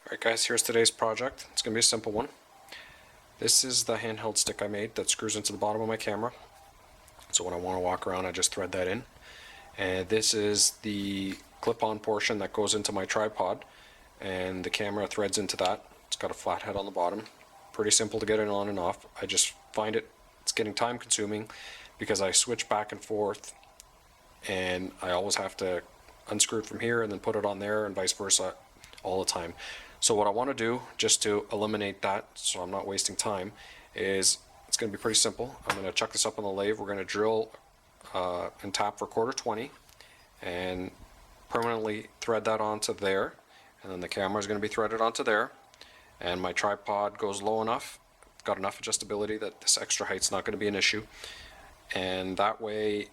Alright guys, here's today's project. It's going to be a simple one. This is the handheld stick I made that screws into the bottom of my camera. So when I want to walk around, I just thread that in. And this is the clip-on portion that goes into my tripod, and the camera threads into that. It's got a flat head on the bottom. Pretty simple to get it on and off. I just find it's getting time consuming because I switch back and forth, and I always have to unscrew it from here and then put it on there and vice versa all the time. So what I want to do, just to eliminate that so I'm not wasting time, is it's going to be pretty simple. I'm going to chuck this up on the lathe. We're going to drill and tap for 1/4-20 and permanently thread that onto there, and then the camera is going to be threaded onto there, and my tripod goes low enough, got enough adjustability that this extra height's not going to be an issue, and that way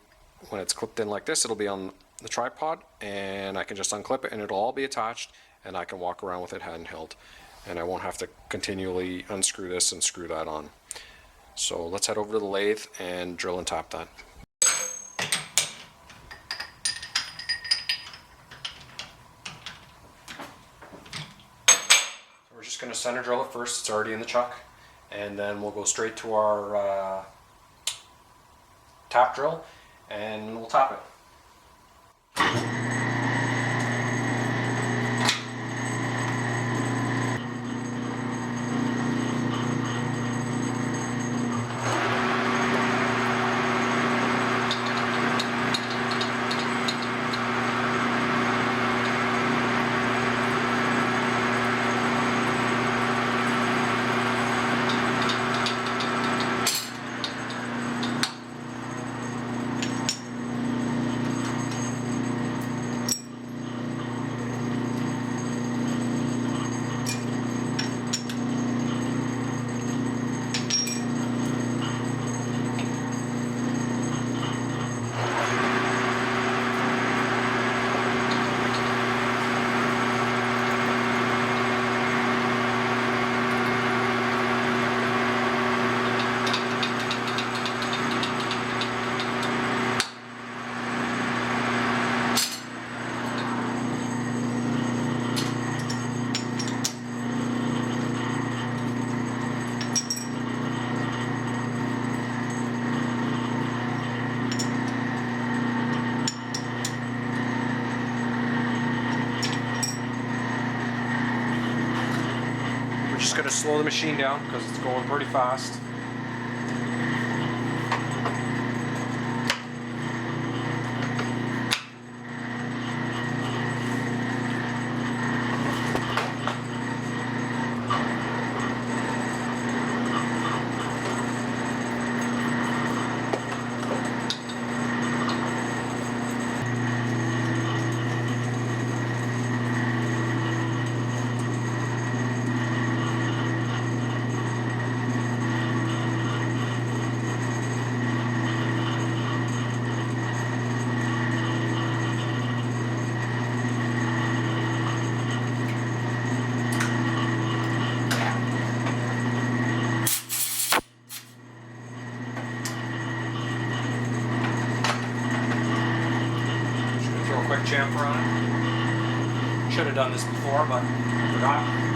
when it's clipped in like this, it'll be on the tripod and I can just unclip it and it'll all be attached, and I can walk around with it handheld, and I won't have to continually unscrew this and screw that on. So let's head over to the lathe and drill and tap that. So we're just going to center drill it first. It's already in the chuck, and then we'll go straight to our tap drill and we'll tap it. We're just going to slow the machine down because it's going pretty fast. Quick chamfer on it. Should have done this before, but I forgot.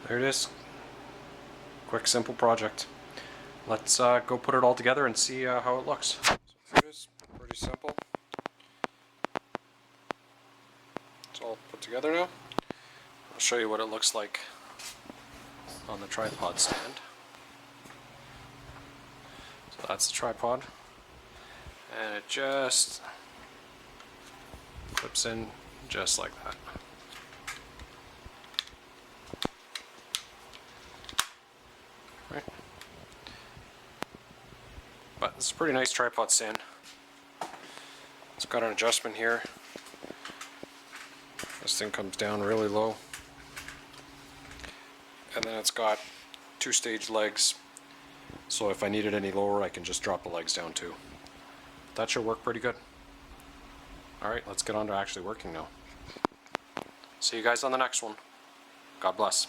There it is. Quick, simple project. Let's go put it all together and see how it looks. So here it is. Pretty simple. It's all put together now. I'll show you what it looks like on the tripod stand. So that's the tripod. And it just clips in just like that. Right. But it's a pretty nice tripod stand. It's got an adjustment here This thing comes down really low. And then it's got two-stage legs, so if I need it any lower I can just drop the legs down too. That should work pretty good. Alright, let's get on to actually working now. See you guys on the next one. God bless.